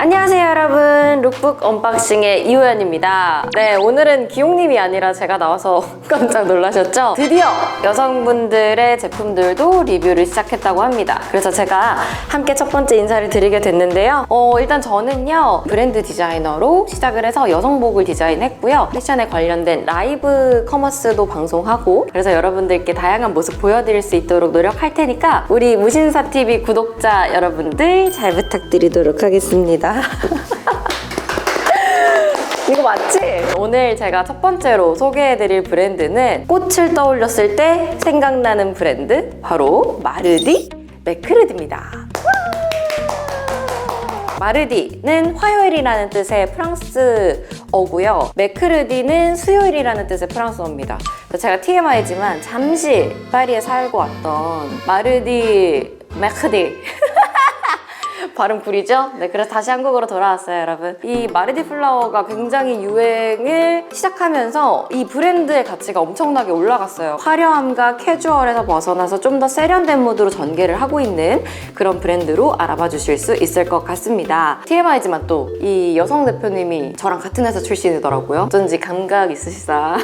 안녕하세요 여러분, 룩북 언박싱의 이호연입니다. 네, 오늘은 기용님이 아니라 제가 나와서 깜짝 놀라셨죠? 드디어 여성분들의 제품들도 리뷰를 시작했다고 합니다. 그래서 제가 함께 첫 번째 인사를 드리게 됐는데요. 일단 저는요 브랜드 디자이너로 시작을 해서 여성복을 디자인했고요, 패션에 관련된 라이브 커머스도 방송하고, 그래서 여러분들께 다양한 모습 보여드릴 수 있도록 노력할 테니까 우리 무신사TV 구독자 여러분들 잘 부탁드리도록 하겠습니다. 이거 맞지? 오늘 제가 첫 번째로 소개해드릴 브랜드는 꽃을 떠올렸을 때 생각나는 브랜드, 바로 마르디 매크르디입니다. 마르디는 화요일이라는 뜻의 프랑스어고요. 매크르디는 수요일이라는 뜻의 프랑스어입니다. 제가 TMI지만 잠시 파리에 살고 왔던 마르디 매크르디 발음 구리죠? 네, 그래서 다시 한국으로 돌아왔어요, 여러분. 이 마르디 플라워가 굉장히 유행을 시작하면서 이 브랜드의 가치가 엄청나게 올라갔어요. 화려함과 캐주얼에서 벗어나서 좀 더 세련된 무드로 전개를 하고 있는 그런 브랜드로 알아봐 주실 수 있을 것 같습니다. TMI지만 또 이 여성 대표님이 저랑 같은 회사 출신이더라고요. 어쩐지 감각 있으시다.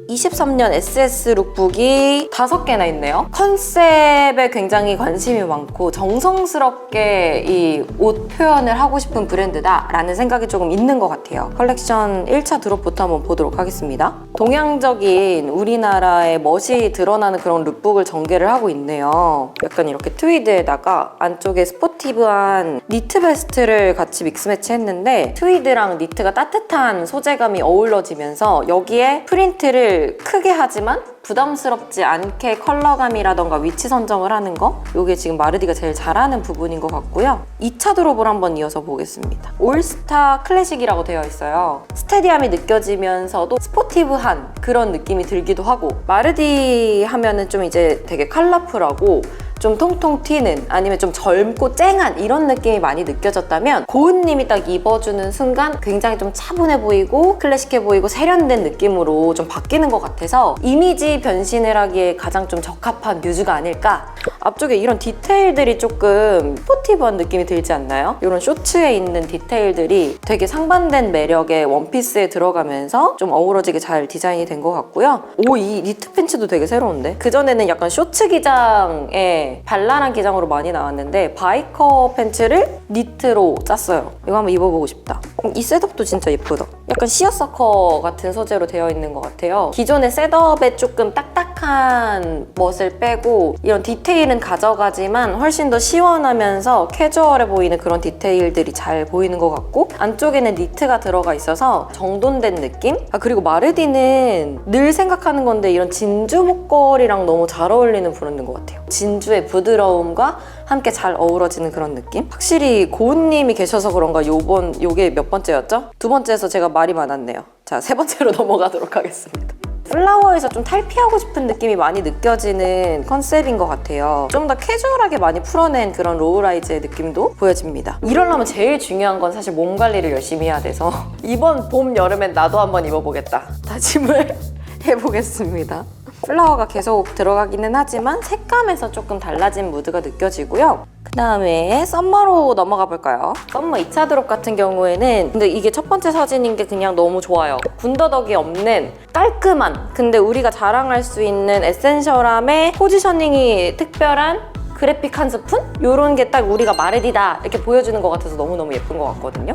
23년 SS 룩북이 5개나 있네요. 컨셉에 굉장히 관심이 많고 정성스럽게 이 옷 표현을 하고 싶은 브랜드다 라는 생각이 조금 있는 것 같아요. 컬렉션 1차 드롭부터 한번 보도록 하겠습니다. 동양적인 우리나라의 멋이 드러나는 그런 룩북을 전개를 하고 있네요. 약간 이렇게 트위드에다가 안쪽에 스포티브한 니트 베스트를 같이 믹스매치 했는데, 트위드랑 니트가 따뜻한 소재감이 어우러지면서 여기에 프린트를 크게 하지만 부담스럽지 않게 컬러감이라던가 위치 선정을 하는 거, 이게 지금 마르디가 제일 잘하는 부분인 것 같고요. 2차 드롭을 한번 이어서 보겠습니다. 올스타 클래식이라고 되어 있어요. 스테디함이 느껴지면서도 스포티브한 그런 느낌이 들기도 하고, 마르디 하면은 좀 이제 되게 컬러풀하고 좀 통통 튀는, 아니면 좀 젊고 쨍한 이런 느낌이 많이 느껴졌다면, 고은님이 딱 입어주는 순간 굉장히 좀 차분해 보이고 클래식해 보이고 세련된 느낌으로 좀 바뀌는 것 같아서 이미지 변신을 하기에 가장 좀 적합한 뮤즈가 아닐까. 앞쪽에 이런 디테일들이 조금 스포티브한 느낌이 들지 않나요? 이런 쇼츠에 있는 디테일들이 되게 상반된 매력의 원피스에 들어가면서 좀 어우러지게 잘 디자인이 된 것 같고요. 이 니트 팬츠도 되게 새로운데? 그전에는 약간 쇼츠 기장에 발랄한 기장으로 많이 나왔는데 바이커 팬츠를 니트로 짰어요. 이거 한번 입어보고 싶다. 이 셋업도 진짜 예쁘다. 약간 시어서커 같은 소재로 되어 있는 것 같아요. 기존의 셋업에 조금 딱딱한 멋을 빼고 이런 디테일은 가져가지만 훨씬 더 시원하면서 캐주얼해 보이는 그런 디테일들이 잘 보이는 것 같고, 안쪽에는 니트가 들어가 있어서 정돈된 느낌? 그리고 마르디는 늘 생각하는 건데 이런 진주 목걸이랑 너무 잘 어울리는 브랜드인 것 같아요. 진주의 부드러움과 함께 잘 어우러지는 그런 느낌? 확실히 고은님이 계셔서 그런가 요게 몇 번째였죠? 2번째에서 제가 말이 많았네요. 자, 3번째로 넘어가도록 하겠습니다. 플라워에서 좀 탈피하고 싶은 느낌이 많이 느껴지는 컨셉인 것 같아요. 좀 더 캐주얼하게 많이 풀어낸 그런 로우라이즈의 느낌도 보여집니다. 이러려면 제일 중요한 건 사실 몸 관리를 열심히 해야 돼서 이번 봄, 여름엔 나도 한번 입어보겠다 다짐을 해보겠습니다. 플라워가 계속 들어가기는 하지만 색감에서 조금 달라진 무드가 느껴지고요. 그 다음에 썸머로 넘어가 볼까요? 썸머 2차 드롭 같은 경우에는, 근데 이게 첫 번째 사진인 게 그냥 너무 좋아요. 군더더기 없는 깔끔한, 근데 우리가 자랑할 수 있는 에센셜함에 포지셔닝이 특별한 그래픽 한 스푼? 이런 게 딱 우리가 마르디다 이렇게 보여주는 것 같아서 너무너무 예쁜 것 같거든요.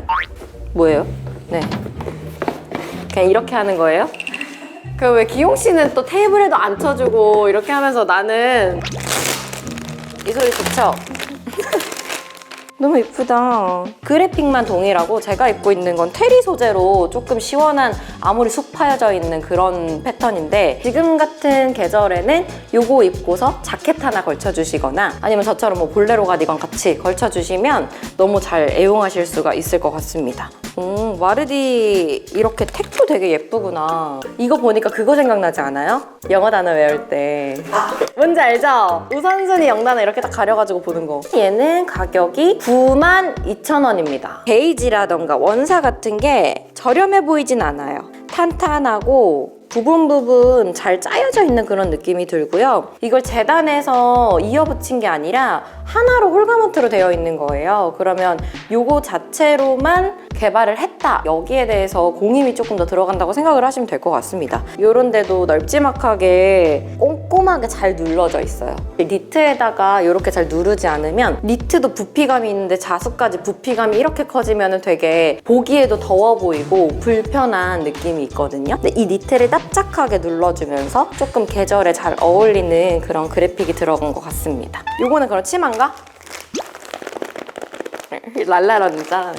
뭐예요? 네, 그냥 이렇게 하는 거예요? 그 왜 기용 씨는 또 테이블에도 앉혀주고 이렇게 하면서, 나는 이 소리 좋죠? 너무 예쁘다. 그래픽만 동일하고 제가 입고 있는 건 테리 소재로 조금 시원한 아무리 쑥 파여져 있는 그런 패턴인데, 지금 같은 계절에는 요거 입고서 자켓 하나 걸쳐주시거나 아니면 저처럼 뭐 볼레로 가디건 같이 걸쳐주시면 너무 잘 애용하실 수가 있을 것 같습니다. 마르디 이렇게 택도 되게 예쁘구나. 이거 보니까 그거 생각나지 않아요? 영어 단어 외울 때 뭔지 알죠? 우선순위 영단어 이렇게 딱 가려가지고 보는 거. 얘는 가격이 92,000원입니다. 베이지라던가 원사 같은 게 저렴해 보이진 않아요. 탄탄하고 부분 잘 짜여져 있는 그런 느낌이 들고요. 이걸 재단해서 이어붙인 게 아니라 하나로 홀가먼트로 되어 있는 거예요. 그러면 요거 자체로만 개발을 했다. 여기에 대해서 공임이 조금 더 들어간다고 생각을 하시면 될 것 같습니다. 요런 데도 널찍하게 꼼꼼하게 잘 눌러져 있어요. 니트에다가 이렇게 잘 누르지 않으면 니트도 부피감이 있는데 자수까지 부피감이 이렇게 커지면 되게 보기에도 더워 보이고 불편한 느낌이 있거든요. 근데 이 니트를 납작하게 눌러주면서 조금 계절에 잘 어울리는 그런 그래픽이 들어간 것 같습니다. 요거는 그럼 치마인가? 랄라라는짜.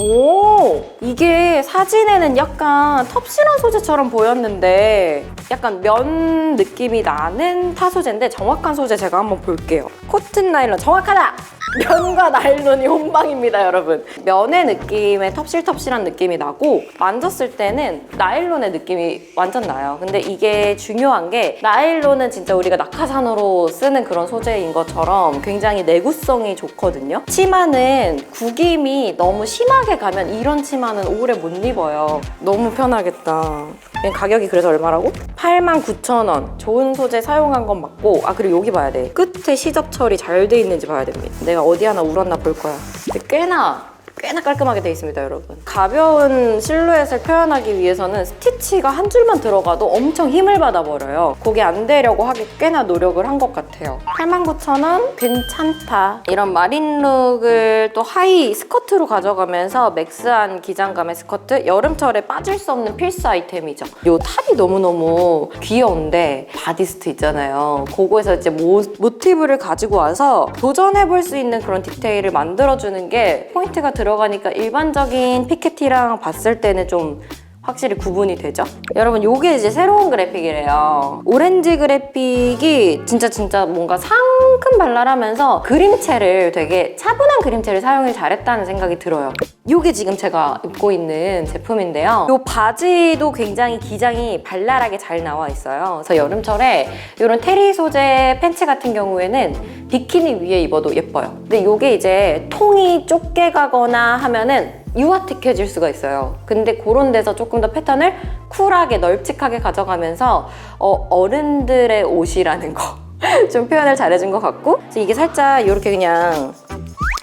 오, 이게 사진에는 약간 텁실한 소재처럼 보였는데 약간 면 느낌이 나는 타소재인데 정확한 소재 제가 한번 볼게요. 코튼 나일론 정확하다! 면과 나일론이 혼방입니다, 여러분. 면의 느낌의 텁실텁실한 느낌이 나고 만졌을 때는 나일론의 느낌이 완전 나요. 근데 이게 중요한 게 나일론은 진짜 우리가 낙하산으로 쓰는 그런 소재인 것처럼 굉장히 내구성이 좋거든요. 치마는 구김이 너무 심하게 가면 이런 치마는 오래 못 입어요. 너무 편하겠다. 가격이 그래서 얼마라고? 89,000원. 좋은 소재 사용한 건 맞고, 아 그리고 여기 봐야 돼. 끝에 시접 처리 잘 돼 있는지 봐야 됩니다. 내가 어디 하나 울었나 볼 거야. 근데 꽤나 깔끔하게 돼 있습니다, 여러분. 가벼운 실루엣을 표현하기 위해서는 스티치가 한 줄만 들어가도 엄청 힘을 받아버려요. 그게 안 되려고 하기 꽤나 노력을 한 것 같아요. 89,000원? 괜찮다. 이런 마린룩을 또 하이 스커트로 가져가면서 맥스한 기장감의 스커트, 여름철에 빠질 수 없는 필수 아이템이죠. 요 탑이 너무너무 귀여운데 바디스트 있잖아요. 그거에서 이제 모티브를 가지고 와서 도전해볼 수 있는 그런 디테일을 만들어주는 게 포인트가 들어가니까 일반적인 피켓티랑 봤을 때는 좀 확실히 구분이 되죠? 여러분, 요게 이제 새로운 그래픽이래요. 오렌지 그래픽이 진짜 뭔가 상큼 발랄하면서 그림체를 되게 차분한 그림체를 사용을 잘했다는 생각이 들어요. 요게 지금 제가 입고 있는 제품인데요. 요 바지도 굉장히 기장이 발랄하게 잘 나와 있어요. 그래서 여름철에 이런 테리 소재 팬츠 같은 경우에는 비키니 위에 입어도 예뻐요. 근데 요게 이제 통이 좁게 가거나 하면은 유아틱해질 수가 있어요. 근데 그런 데서 조금 더 패턴을 쿨하게 널찍하게 가져가면서 어른들의 옷이라는 거 좀 표현을 잘해준 것 같고, 이게 살짝 이렇게 그냥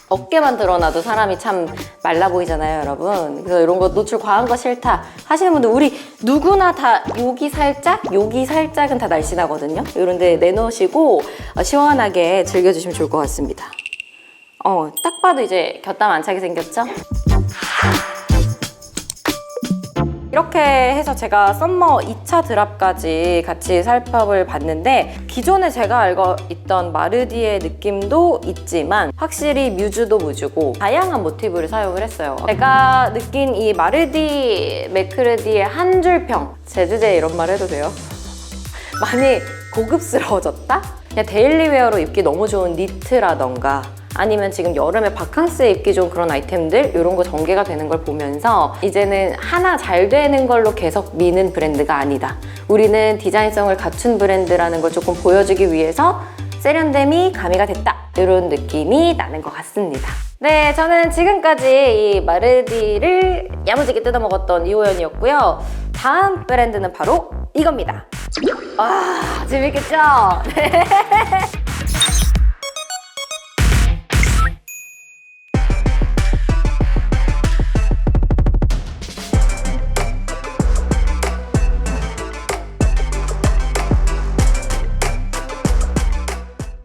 어깨만 드러나도 사람이 참 말라 보이잖아요, 여러분. 그래서 이런 거 노출 과한 거 싫다 하시는 분들, 우리 누구나 다 여기 살짝은 다 날씬하거든요. 이런 데 내놓으시고 시원하게 즐겨주시면 좋을 것 같습니다. 딱 봐도 이제 곁담 안 차게 생겼죠? 이렇게 해서 제가 썸머 2차 드랍까지 같이 살펴볼 봤는데, 기존에 제가 알고 있던 마르디의 느낌도 있지만 확실히 뮤즈도 뮤즈고 다양한 모티브를 사용을 했어요. 제가 느낀 이 마르디 맥크르디의 한 줄평, 제주제에 이런 말 해도 돼요? 많이 고급스러워졌다? 그냥 데일리웨어로 입기 너무 좋은 니트라던가 아니면 지금 여름에 바캉스에 입기 좋은 그런 아이템들, 이런 거 전개가 되는 걸 보면서 이제는 하나 잘 되는 걸로 계속 미는 브랜드가 아니다. 우리는 디자인성을 갖춘 브랜드라는 걸 조금 보여주기 위해서 세련됨이 가미가 됐다. 이런 느낌이 나는 것 같습니다. 네, 저는 지금까지 이 마르디를 야무지게 뜯어먹었던 이호연이었고요. 다음 브랜드는 바로 이겁니다. 와, 재밌겠죠? 네.